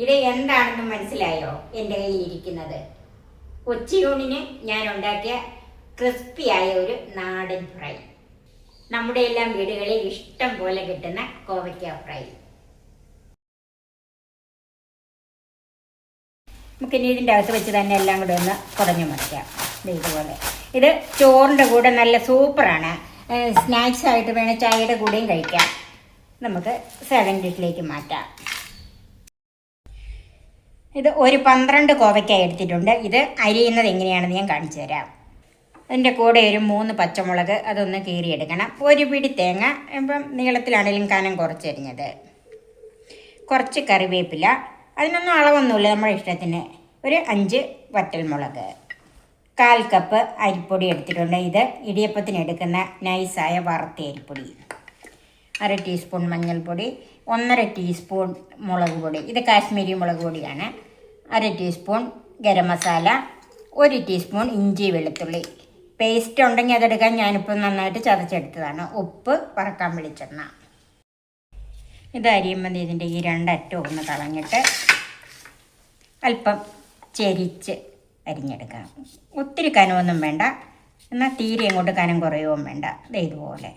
ഇത് എന്താണെന്ന് മനസ്സിലായോ? എൻ്റെ കയ്യിൽ ഇരിക്കുന്നത് ഉച്ചയൂണിന് ഞാൻ ഉണ്ടാക്കിയ ക്രിസ്പിയായ ഒരു നാടൻ ഫ്രൈ. നമ്മുടെ എല്ലാം വീടുകളിൽ ഇഷ്ടം പോലെ കിട്ടുന്ന കോവയ്ക്ക ഫ്രൈ. നമുക്കിനി ഇതിൻ്റെ അകത്ത് വെച്ച് തന്നെ എല്ലാം കൂടെ ഒന്ന് കുടഞ്ഞു മറിക്കാം. ഇതുപോലെ. ഇത് ചോറിൻ്റെ കൂടെ നല്ല സൂപ്പറാണ്. സ്നാക്സ് ആയിട്ട് വേണം ചായയുടെ കൂടെയും കഴിക്കാം. നമുക്ക് സെവൻ ഡിഷിലേക്ക് മാറ്റാം. ഇത് ഒരു 12 കോവയ്ക്ക എടുത്തിട്ടുണ്ട്. ഇത് അരിയുന്നത് എങ്ങനെയാണെന്ന് ഞാൻ കാണിച്ചു തരാം. അതിൻ്റെ കൂടെ ഒരു 3 പച്ചമുളക്, അതൊന്ന് കീറിയെടുക്കണം. ഒരു പിടി തേങ്ങ, ഇപ്പം നീളത്തിലാണെങ്കിലും കനം കുറച്ചരിഞ്ഞത്, കുറച്ച് കറിവേപ്പില, അതിനൊന്നും അളവൊന്നുമില്ല, നമ്മുടെ ഇഷ്ടത്തിന്. ഒരു 5 വറ്റൽമുളക്, 1/4 കപ്പ് അരിപ്പൊടി എടുത്തിട്ടുണ്ട്. ഇത് ഇടിയപ്പത്തിന് എടുക്കുന്ന നൈസായ വറുത്ത അരിപ്പൊടി. 1/2 ടീസ്പൂൺ മഞ്ഞൾപ്പൊടി, 1/2 ടീസ്പൂൺ മുളക് പൊടി, ഇത് കാശ്മീരി മുളക് പൊടിയാണ്. 1/2 ടീസ്പൂൺ ഗരം മസാല, 1 ടീസ്പൂൺ ഇഞ്ചി വെളുത്തുള്ളി പേസ്റ്റ് ഉണ്ടെങ്കിൽ അതെടുക്കാൻ. ഞാനിപ്പോൾ നന്നായിട്ട് ചതച്ചെടുത്തതാണ്. ഉപ്പ്, വറക്കാൻ വെളിച്ചെണ്ണ. ഇത് അരിയുമ്പോൾ ഇതിൻ്റെ ഈ 2 അറ്റവും ഒന്ന് കളഞ്ഞിട്ട് അല്പം ചെരിച്ച് അരിഞ്ഞെടുക്കാം. ഒത്തിരി കനമൊന്നും വേണ്ട, എന്നാൽ തീരെ അങ്ങോട്ട് കനം കുറയുകയും വേണ്ട. ഇതുപോലെ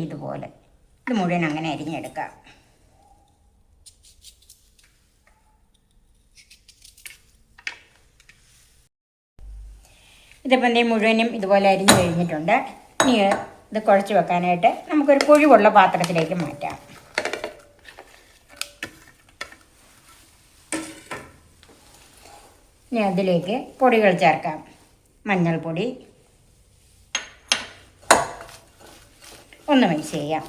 ഇതുപോലെ ഇത് മുഴുവൻ അങ്ങനെ അരിഞ്ഞെടുക്കാം. ഇതിപ്പം മുഴുവനും ഇതുപോലെ അരിഞ്ഞു കഴിഞ്ഞിട്ടുണ്ട്. ഇനി ഇത് കുഴച്ച് വെക്കാനായിട്ട് നമുക്കൊരു കുഴിവുള്ള പാത്രത്തിലേക്ക് മാറ്റാം. ഇനി അതിലേക്ക് പൊടികൾ ചേർക്കാം. മഞ്ഞൾപ്പൊടി ഒന്ന് മിക്സ് ചെയ്യാം.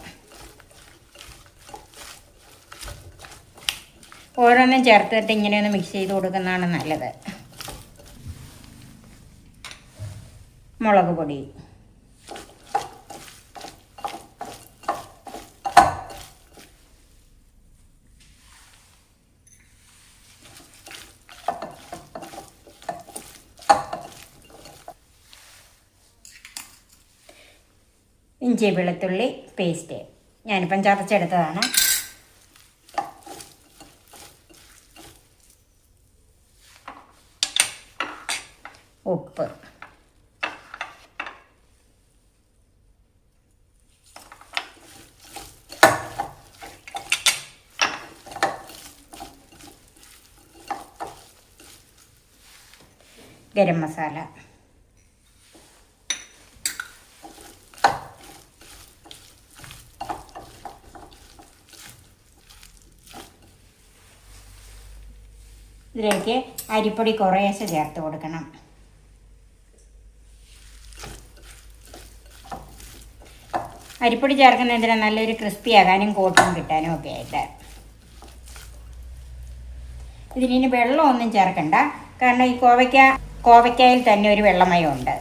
ഓരോന്നും ചേർത്തിട്ട് ഇങ്ങനെയൊന്ന് മിക്സ് ചെയ്ത് കൊടുക്കുന്നതാണ് നല്ലത്. മുളക് പൊടി, ഇഞ്ചി വെളുത്തുള്ളി പേസ്റ്റ്, ഞാനിപ്പം ചതച്ചെടുത്തതാണ്. ഉപ്പ്, ഗരം മസാല, ഇതിലേക്ക് അരിപ്പൊടി കുറേശ്ശെ ചേർത്ത് കൊടുക്കണം. അരിപ്പൊടി ചേർക്കുന്നതിന് നല്ലൊരു ക്രിസ്പി ആകാനും കോട്ടും കിട്ടാനും ഒക്കെ ആയിട്ട്. ഇതിനി വെള്ളമൊന്നും ചേർക്കണ്ട, കാരണം ഈ കോവയ്ക്കായിൽ തന്നെ ഒരു വെള്ളമയമുണ്ട്.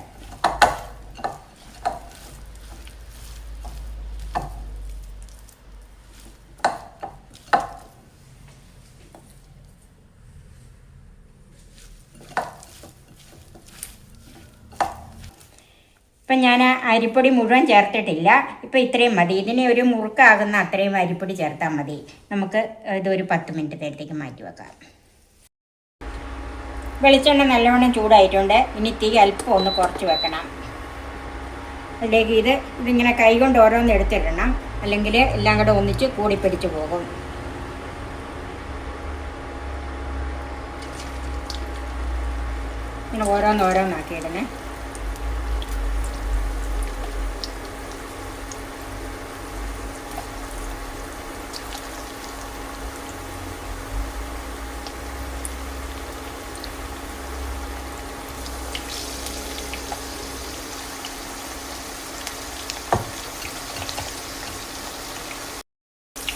ഇപ്പം ഞാൻ അരിപ്പൊടി മുഴുവൻ ചേർത്തിട്ടില്ല. ഇപ്പം ഇത്രയും മതി. ഇതിനെ ഒരു മുറുക്കാകുന്ന അത്രയും അരിപ്പൊടി ചേർത്താൽ മതി. നമുക്ക് ഇതൊരു 10 മിനിറ്റ് നേരത്തേക്ക് മാറ്റി വെക്കാം. വെളിച്ചെണ്ണ നല്ലവണ്ണം ചൂടായിട്ടുണ്ട്. ഇനി തീ അല്പം ഒന്ന് കുറച്ച് വെക്കണം. അതിലേക്ക് ഇതിങ്ങനെ കൈകൊണ്ട് ഓരോന്ന് എടുത്തിടണം, അല്ലെങ്കിൽ എല്ലാം കൂടെ ഒന്നിച്ച് കൂടിപ്പിടിച്ച് പോകും. ഇങ്ങനെ ഓരോന്നോരോന്നാക്കി ഇടണേ.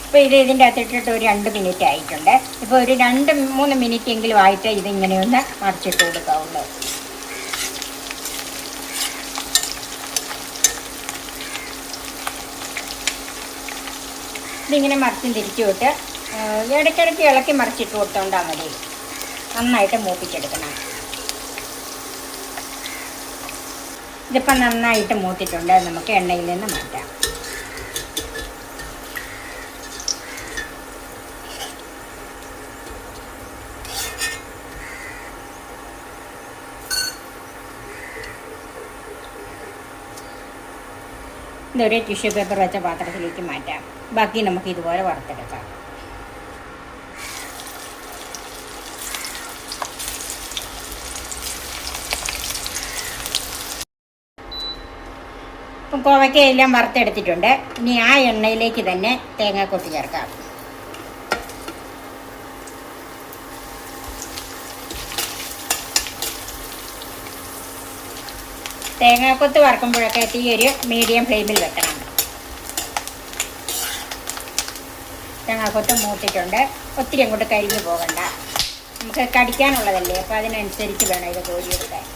ഇപ്പോൾ ഇതിൻ്റെ അകത്തിട്ടിട്ട് ഒരു 2 മിനിറ്റ് ആയിട്ടുണ്ട്. ഇപ്പോൾ ഒരു 2-3 മിനിറ്റ് എങ്കിലും ആയിട്ട് ഇതിങ്ങനെയൊന്ന് മറിച്ചിട്ട് കൊടുക്കാവുള്ളൂ. ഇതിങ്ങനെ മറിച്ചും തിരിച്ചു വിട്ട് ഇടയ്ക്കിടയ്ക്ക് ഇളക്കി മറിച്ചിട്ട് കൊടുത്തോണ്ടാൽ മതി. നന്നായിട്ട് മൂപ്പിച്ചെടുക്കണം. ഇതിപ്പം നന്നായിട്ട് മൂത്തിട്ടുണ്ട്. നമുക്ക് എണ്ണയിൽ നിന്ന് മാറ്റാം. ഇതൊരു ടിഷ്യൂ പേപ്പർ വെച്ച പാത്രത്തിലേക്ക് മാറ്റാം. ബാക്കി നമുക്ക് ഇതുപോലെ വറുത്തെടുക്കാം. ഇപ്പം കോവയ്ക്കയെല്ലാം വറുത്തെടുത്തിട്ടുണ്ട്. ഇനി ആ എണ്ണയിലേക്ക് തന്നെ തേങ്ങാക്കൊത്ത് ചേർക്കാം. തേങ്ങാക്കൊത്ത് വറുക്കുമ്പോഴൊക്കെ തീ ഒരു മീഡിയം ഫ്ലെയിമിൽ വെക്കണം. തേങ്ങാക്കൊത്ത് മൂത്തിട്ടുണ്ട്. ഒത്തിരി അങ്ങോട്ട് കരിഞ്ഞു പോകണ്ട. നമുക്ക് കടിക്കാനുള്ളതല്ലേ, അപ്പോൾ അതിനനുസരിച്ച് വേണം ഇത് കോരിയെടുക്കാൻ.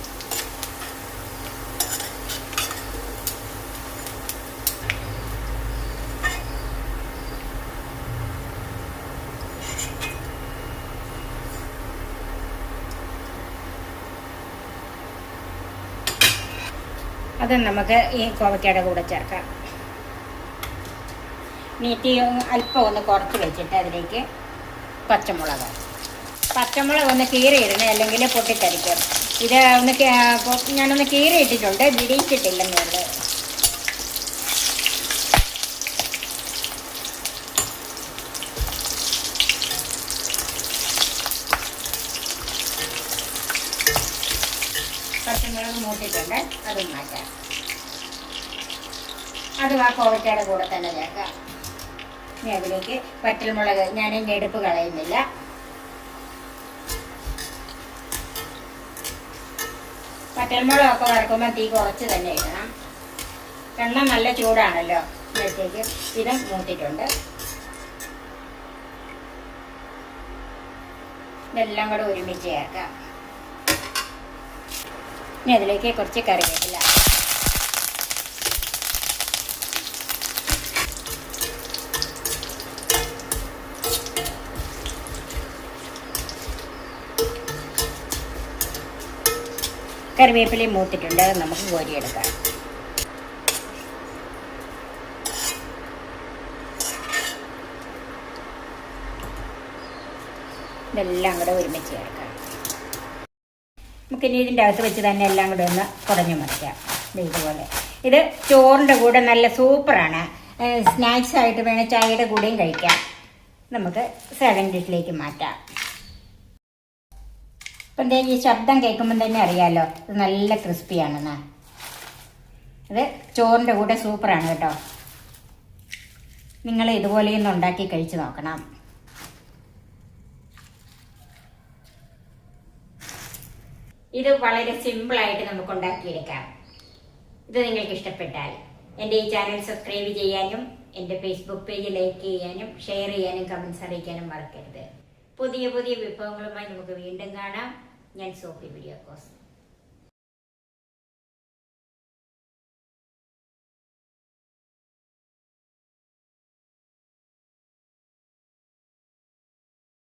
അത് നമുക്ക് ഈ കോവയ്ക്കയുടെ കൂടെ ചേർക്കാം. നീട്ടി അല്പം ഒന്ന് കുറച്ച് വെച്ചിട്ട് അതിലേക്ക് പച്ചമുളക് ഒന്ന് കീറിയിടണേ, അല്ലെങ്കിൽ പൊട്ടിത്തെറിക്കും. ഇത് ഞാനൊന്ന് കീറിയിട്ടിട്ടുണ്ട്, വിടിയിച്ചിട്ടില്ലെന്നുണ്ട്. പച്ചമുളക് മൂട്ടിട്ടുണ്ട്, അതും മാറ്റാം. അതും ആ കോവയ്ക്കയുടെ കൂടെ തന്നെ ചേർക്കാം. ഇനി അതിലേക്ക് വറ്റൽമുളക് ഞാൻ ഞെടുപ്പ് കളയുന്നില്ല. വറ്റൽമുളകൊക്കെ വറക്കുമ്പോൾ തീ കുറച്ച് തന്നെ ഇടണം. എണ്ണ നല്ല ചൂടാണല്ലോ. ഇതിലേക്ക് ഇതും മൂത്തിട്ടുണ്ട്. ഇതെല്ലാം കൂടെ ഒരുമിച്ച് ചേർക്കാം. ഇനി അതിലേക്ക് കുറച്ച് കറിവേപ്പില, കറിവേപ്പിലയും മൂത്തിട്ടുണ്ട്. അത് നമുക്ക് കോരിയെടുക്കാം. ഇതെല്ലാം കൂടെ ഒരുമിച്ച് ചേർക്കാം. നമുക്കിനി ഇതിൻ്റെ അകത്ത് വെച്ച് തന്നെ എല്ലാം കൂടെ ഒന്ന് കുടഞ്ഞു മറിക്കാം. ഇതുപോലെ ഇത് ചോറിൻ്റെ കൂടെ നല്ല സൂപ്പറാണ്. സ്നാക്സ് ആയിട്ട് വേണം ചായയുടെ കൂടെയും കഴിക്കാം. നമുക്ക് സെർവിങ് ഡിഷിലേക്ക് മാറ്റാം. ഇപ്പം എന്താ ഈ ശബ്ദം കേൾക്കുമ്പം തന്നെ അറിയാമല്ലോ ഇത് നല്ല ക്രിസ്പിയാണെന്ന്. ഇത് ചോറിൻ്റെ കൂടെ സൂപ്പറാണ് കേട്ടോ. നിങ്ങൾ ഇതുപോലെയൊന്ന് ഉണ്ടാക്കി കഴിച്ച് നോക്കണം. ഇത് വളരെ സിമ്പിളായിട്ട് നമുക്ക് ഉണ്ടാക്കിയെടുക്കാം. ഇത് നിങ്ങൾക്ക് ഇഷ്ടപ്പെട്ടാൽ എൻ്റെ ഈ ചാനൽ സബ്സ്ക്രൈബ് ചെയ്യാനും എൻ്റെ ഫേസ്ബുക്ക് പേജ് ലൈക്ക് ചെയ്യാനും ഷെയർ ചെയ്യാനും കമൻസ് അറിയിക്കാനും മറക്കരുത്. പുതിയ പുതിയ വിഭവങ്ങളുമായി നമുക്ക് വീണ്ടും കാണാം. ഞാൻ സോഫി വീഡിയോക്കോസ്.